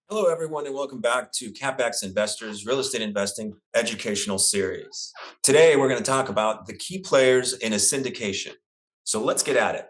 Hello, everyone, and welcome back to CapEx Investors Real Estate Investing Educational Series. Today, we're going to talk about the key players in a syndication. So let's get at it.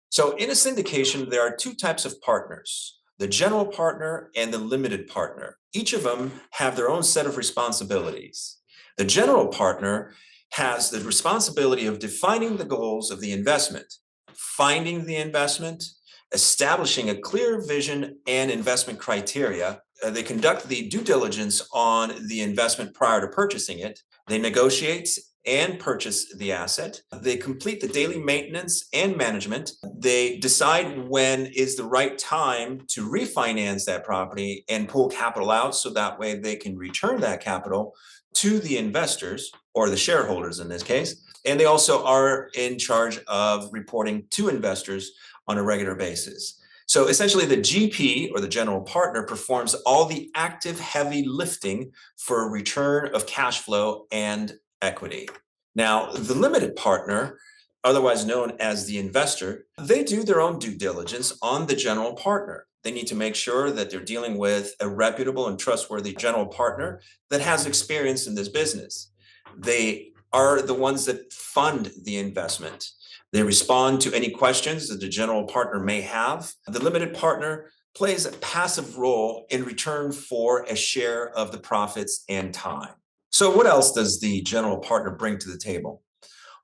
So, in a syndication, there are two types of partners: the general partner and the limited partner. Each of them have their own set of responsibilities. The general partner has the responsibility of defining the goals of the investment, finding the investment, establishing a clear vision and investment criteria. They conduct the due diligence on the investment prior to purchasing it. They negotiate and purchase the asset. They complete the daily maintenance and management. They decide when is the right time to refinance that property and pull capital out so that way they can return that capital to the investors or the shareholders in this case. And they also are in charge of reporting to investors on a regular basis. So essentially, the GP or the general partner performs all the active heavy lifting for a return of cash flow and equity. Now, the limited partner, otherwise known as the investor, they do their own due diligence on the general partner. They need to make sure that they're dealing with a reputable and trustworthy general partner that has experience in this business. They are the ones that fund the investment. They respond to any questions that the general partner may have. The limited partner plays a passive role in return for a share of the profits and time. So, what else does the general partner bring to the table?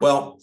Well,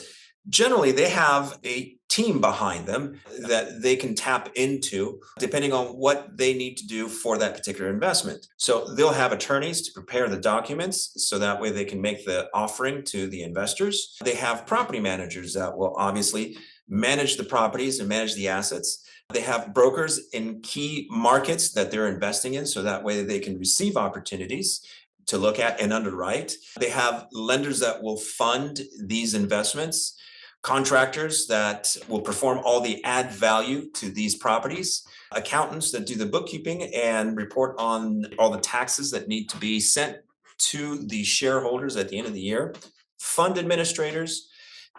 generally, they have a team behind them that they can tap into depending on what they need to do for that particular investment. So they'll have attorneys to prepare the documents so that way they can make the offering to the investors. They have property managers that will obviously manage the properties and manage the assets. They have brokers in key markets that they're investing in so that way they can receive opportunities to look at and underwrite. They have lenders that will fund these investments, contractors that will perform all the add value to these properties, accountants that do the bookkeeping and report on all the taxes that need to be sent to the shareholders at the end of the year, fund administrators,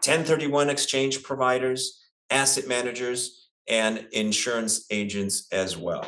1031 exchange providers, asset managers, and insurance agents as well.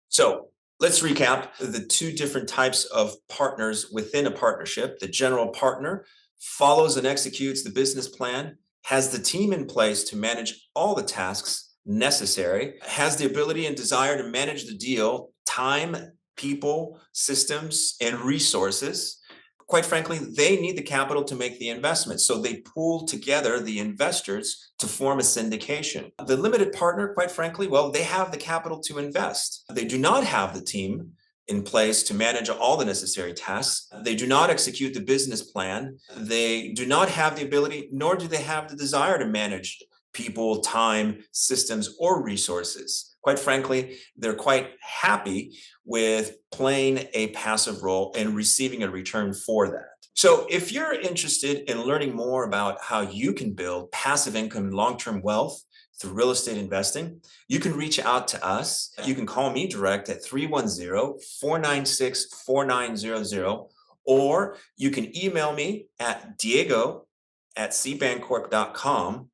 So let's recap the two different types of partners within a partnership. The general partner follows and executes the business plan, has the team in place to manage all the tasks necessary, has the ability and desire to manage the deal, time, people, systems, and resources. Quite frankly, they need the capital to make the investment. So they pool together the investors to form a syndication. The limited partner, quite frankly, well, they have the capital to invest. They do not have the team in place to manage all the necessary tasks. They do not execute the business plan. They do not have the ability, nor do they have the desire to manage people, time, systems, or resources. Quite frankly, they're quite happy with playing a passive role and receiving a return for that. So, if you're interested in learning more about how you can build passive income and long term wealth through real estate investing, you can reach out to us. You can call me direct at 310-496-4900, or you can email me at diego@cbancorp.com,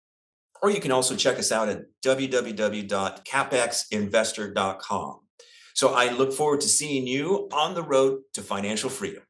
or you can also check us out at www.capexinvestor.com. So I look forward to seeing you on the road to financial freedom.